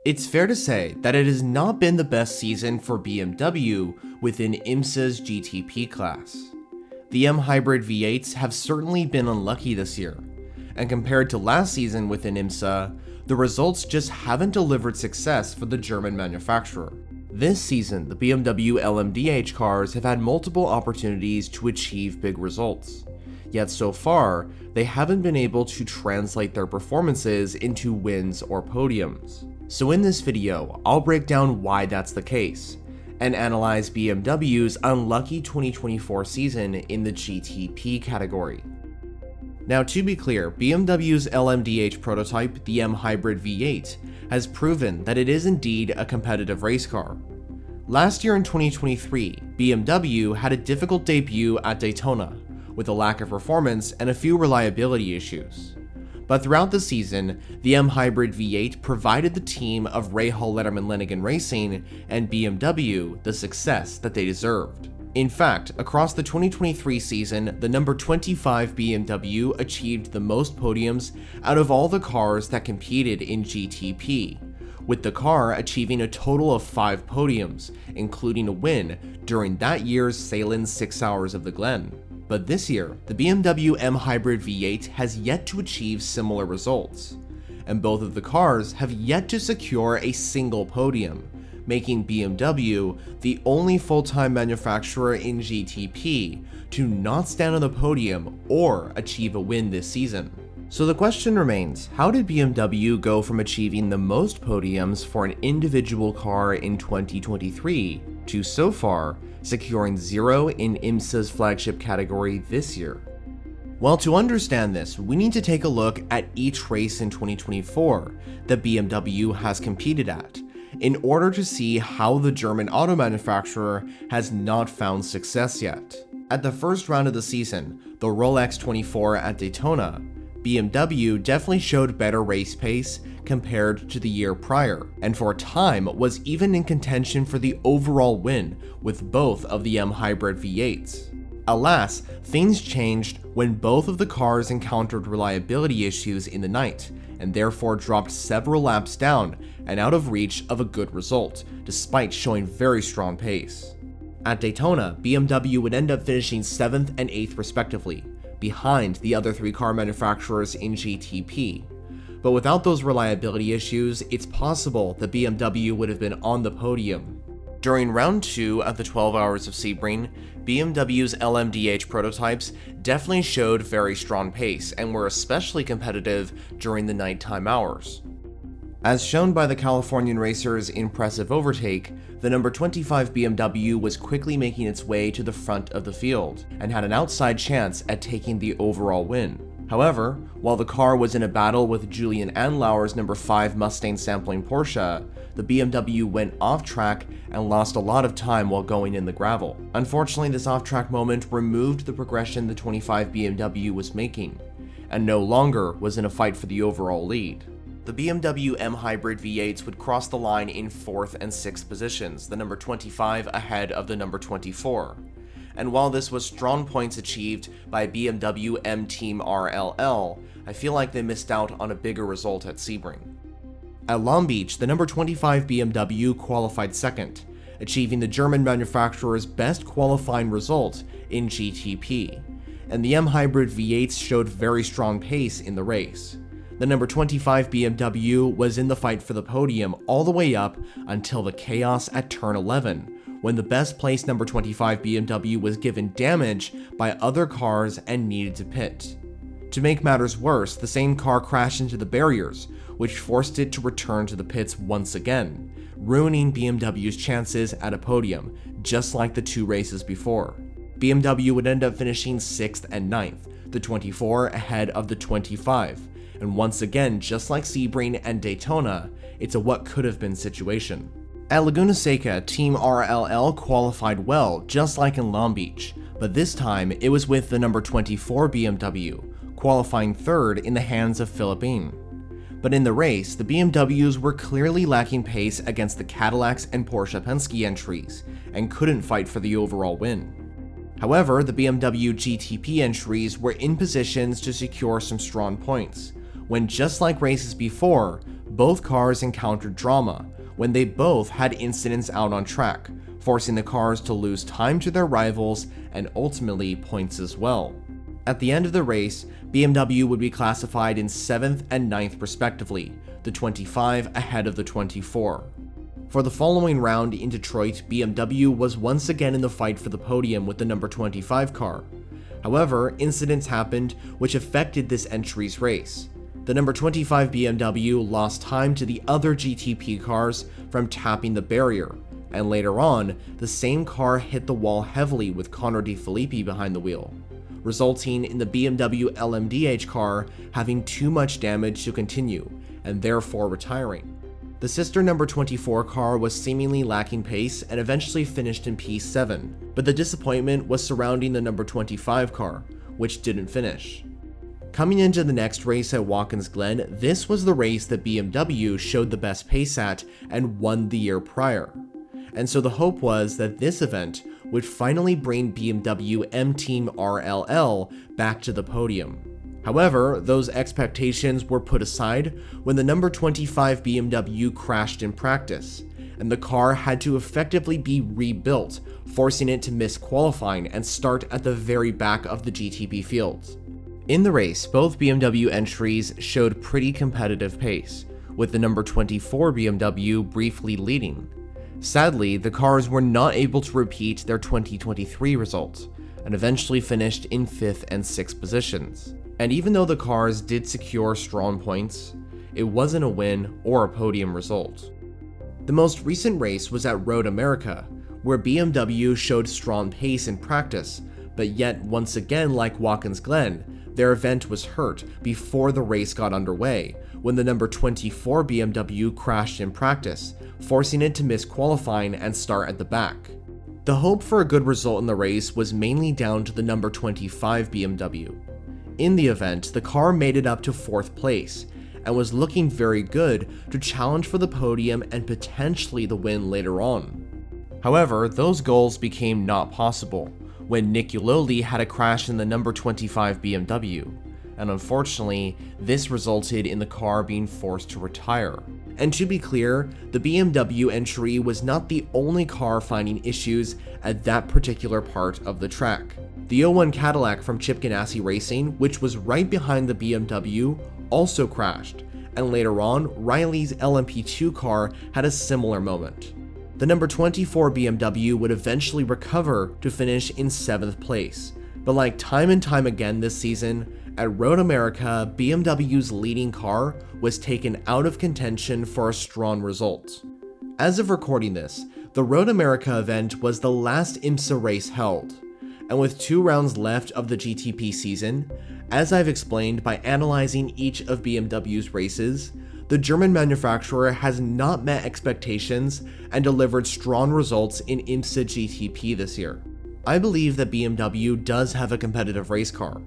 It's fair to say that it has not been the best season for BMW within IMSA's GTP class. The M Hybrid V8s have certainly been unlucky this year, and compared to last season within IMSA, the results just haven't delivered success for the German manufacturer. This season, the BMW LMDH cars have had multiple opportunities to achieve big results, yet so far, they haven't been able to translate their performances into wins or podiums. So in this video, I'll break down why that's the case, and analyze BMW's unlucky 2024 season in the GTP category. Now to be clear, BMW's LMDH prototype, the M Hybrid V8, has proven that it is indeed a competitive race car. Last year in 2023, BMW had a difficult debut at Daytona, with a lack of performance and a few reliability issues. But throughout the season, the M Hybrid V8 provided the team of Rahal Letterman Lenigan Racing and BMW the success that they deserved. In fact, across the 2023 season, the number 25 BMW achieved the most podiums out of all the cars that competed in GTP, with the car achieving a total of 5 podiums, including a win during that year's Salem 6 Hours of the Glen. But this year, the BMW M Hybrid V8 has yet to achieve similar results, and both of the cars have yet to secure a single podium, making BMW the only full-time manufacturer in GTP to not stand on the podium or achieve a win this season. So the question remains, how did BMW go from achieving the most podiums for an individual car in 2023 to so far securing 0 in IMSA's flagship category this year? Well, to understand this, we need to take a look at each race in 2024 that BMW has competed at, in order to see how the German auto manufacturer has not found success yet. At the first round of the season, the Rolex 24 at Daytona, BMW definitely showed better race pace compared to the year prior, and for a time was even in contention for the overall win with both of the M Hybrid V8s. Alas, things changed when both of the cars encountered reliability issues in the night, and therefore dropped several laps down and out of reach of a good result, despite showing very strong pace. At Daytona, BMW would end up finishing 7th and 8th respectively, behind the other 3 car manufacturers in GTP. But without those reliability issues, it's possible that BMW would have been on the podium. During round 2 of the 12 Hours of Sebring, BMW's LMDH prototypes definitely showed very strong pace and were especially competitive during the nighttime hours. As shown by the Californian racer's impressive overtake, the number 25 BMW was quickly making its way to the front of the field and had an outside chance at taking the overall win. However, while the car was in a battle with Julian Andlauer's number 5 Mustang sampling Porsche, the BMW went off track and lost a lot of time while going in the gravel. Unfortunately, this off-track moment removed the progression the 25 BMW was making, and no longer was in a fight for the overall lead. The BMW M Hybrid V8s would cross the line in 4th and 6th positions, the number 25 ahead of the number 24. And while this was strong points achieved by BMW M Team RLL, I feel like they missed out on a bigger result at Sebring. At Long Beach, the number 25 BMW qualified 2nd, achieving the German manufacturer's best qualifying result in GTP, and the M Hybrid V8s showed very strong pace in the race. The number 25 BMW was in the fight for the podium all the way up until the chaos at turn 11, when the best placed number 25 BMW was given damage by other cars and needed to pit. To make matters worse, the same car crashed into the barriers, which forced it to return to the pits once again, ruining BMW's chances at a podium, just like the 2 races before. BMW would end up finishing 6th and 9th, the 24 ahead of the 25, and once again, just like Sebring and Daytona, it's a what could have been situation. At Laguna Seca, Team RLL qualified well, just like in Long Beach, but this time it was with the number 24 BMW, qualifying 3rd in the hands of Philippine. But in the race, the BMWs were clearly lacking pace against the Cadillacs and Porsche Penske entries, and couldn't fight for the overall win. However, the BMW GTP entries were in positions to secure some strong points, when just like races before, both cars encountered drama when they both had incidents out on track, forcing the cars to lose time to their rivals and ultimately points as well. At the end of the race, BMW would be classified in 7th and 9th respectively, the 25 ahead of the 24. For the following round in Detroit, BMW was once again in the fight for the podium with the number 25 car. However, incidents happened which affected this entry's race. The number 25 BMW lost time to the other GTP cars from tapping the barrier, and later on, the same car hit the wall heavily with Connor De Phillippi behind the wheel, resulting in the BMW LMDH car having too much damage to continue, and therefore retiring. The sister number 24 car was seemingly lacking pace and eventually finished in P7, but the disappointment was surrounding the number 25 car, which didn't finish. Coming into the next race at Watkins Glen, this was the race that BMW showed the best pace at and won the year prior. And so the hope was that this event would finally bring BMW and Team RLL back to the podium. However, those expectations were put aside when the number 25 BMW crashed in practice, and the car had to effectively be rebuilt, forcing it to miss qualifying and start at the very back of the GTP field. In the race, both BMW entries showed pretty competitive pace, with the number 24 BMW briefly leading. Sadly, the cars were not able to repeat their 2023 results, and eventually finished in 5th and 6th positions. And even though the cars did secure strong points, it wasn't a win or a podium result. The most recent race was at Road America, where BMW showed strong pace in practice, but yet once again, like Watkins Glen, their event was hurt before the race got underway when the number 24 BMW crashed in practice, forcing it to miss qualifying and start at the back. The hope for a good result in the race was mainly down to the number 25 BMW. In the event, the car made it up to 4th place and was looking very good to challenge for the podium and potentially the win later on. However, those goals became not possible when Nick Uloli had a crash in the number 25 BMW, and unfortunately, this resulted in the car being forced to retire. And to be clear, the BMW entry was not the only car finding issues at that particular part of the track. The 01 Cadillac from Chip Ganassi Racing, which was right behind the BMW, also crashed, and later on, Riley's LMP2 car had a similar moment. The number 24 BMW would eventually recover to finish in 7th place, but like time and time again this season, at Road America, BMW's leading car was taken out of contention for a strong result. As of recording this, the Road America event was the last IMSA race held, and with 2 rounds left of the GTP season, as I've explained by analyzing each of BMW's races, the German manufacturer has not met expectations and delivered strong results in IMSA GTP this year. I believe that BMW does have a competitive race car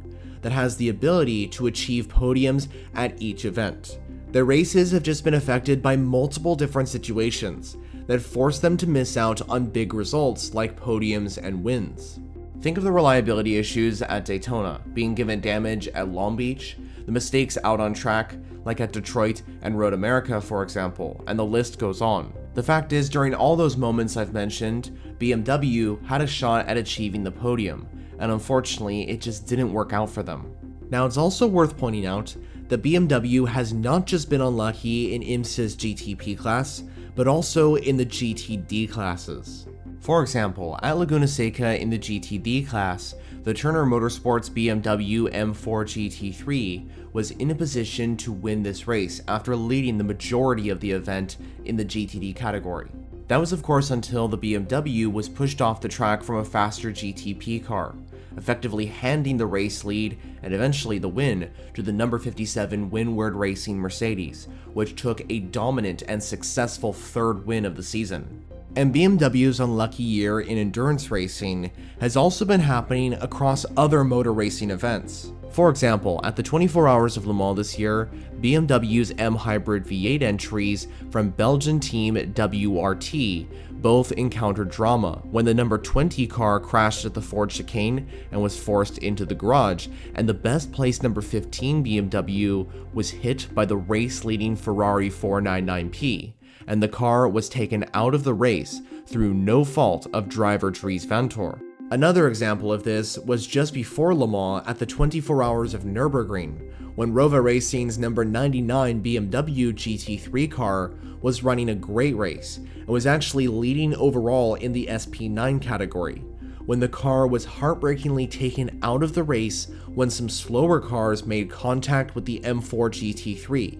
that has the ability to achieve podiums at each event. Their races have just been affected by multiple different situations that force them to miss out on big results like podiums and wins. Think of the reliability issues at Daytona, being given damage at Long Beach, the mistakes out on track, like at Detroit and Road America for example, and the list goes on. The fact is, during all those moments I've mentioned, BMW had a shot at achieving the podium, and unfortunately it just didn't work out for them. Now it's also worth pointing out that BMW has not just been unlucky in IMSA's GTP class, but also in the GTD classes. For example, at Laguna Seca in the GTD class, the Turner Motorsports BMW M4 GT3 was in a position to win this race after leading the majority of the event in the GTD category. That was of course until the BMW was pushed off the track from a faster GTP car, effectively handing the race lead and eventually the win to the number 57 Windward Racing Mercedes, which took a dominant and successful 3rd win of the season. And BMW's unlucky year in endurance racing has also been happening across other motor racing events. For example, at the 24 Hours of Le Mans this year, BMW's M Hybrid V8 entries from Belgian team WRT both encountered drama when the number 20 car crashed at the Ford chicane and was forced into the garage, and the best placed number 15 BMW was hit by the race-leading Ferrari 499P, and the car was taken out of the race through no fault of driver Dries Vanthoor. Another example of this was just before Le Mans at the 24 Hours of Nürburgring, when Rova Racing's number 99 BMW GT3 car was running a great race and was actually leading overall in the SP9 category, when the car was heartbreakingly taken out of the race when some slower cars made contact with the M4 GT3,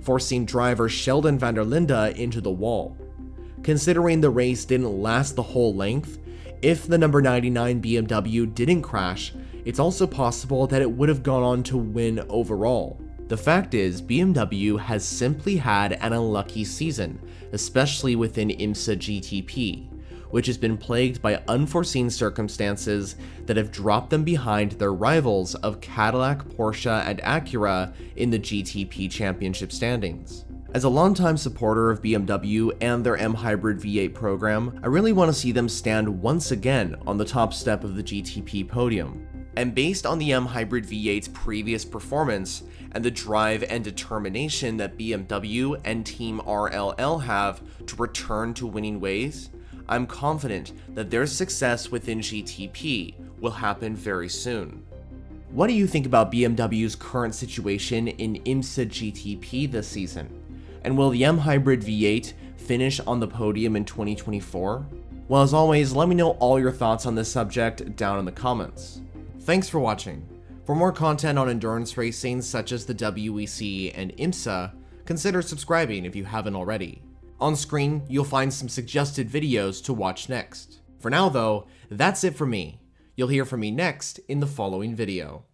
forcing driver Sheldon van der Linde into the wall. Considering the race didn't last the whole length, if the number 99 BMW didn't crash, it's also possible that it would have gone on to win overall. The fact is, BMW has simply had an unlucky season, especially within IMSA GTP, which has been plagued by unforeseen circumstances that have dropped them behind their rivals of Cadillac, Porsche, and Acura in the GTP championship standings. As a longtime supporter of BMW and their M Hybrid V8 program, I really want to see them stand once again on the top step of the GTP podium. And based on the M Hybrid V8's previous performance and the drive and determination that BMW and Team RLL have to return to winning ways, I'm confident that their success within GTP will happen very soon. What do you think about BMW's current situation in IMSA GTP this season? And will the M Hybrid V8 finish on the podium in 2024? Well, as always, let me know all your thoughts on this subject down in the comments. Thanks for watching. For more content on endurance racing such as the WEC and IMSA, consider subscribing if you haven't already. On screen, you'll find some suggested videos to watch next. For now though, that's it for me. You'll hear from me next in the following video.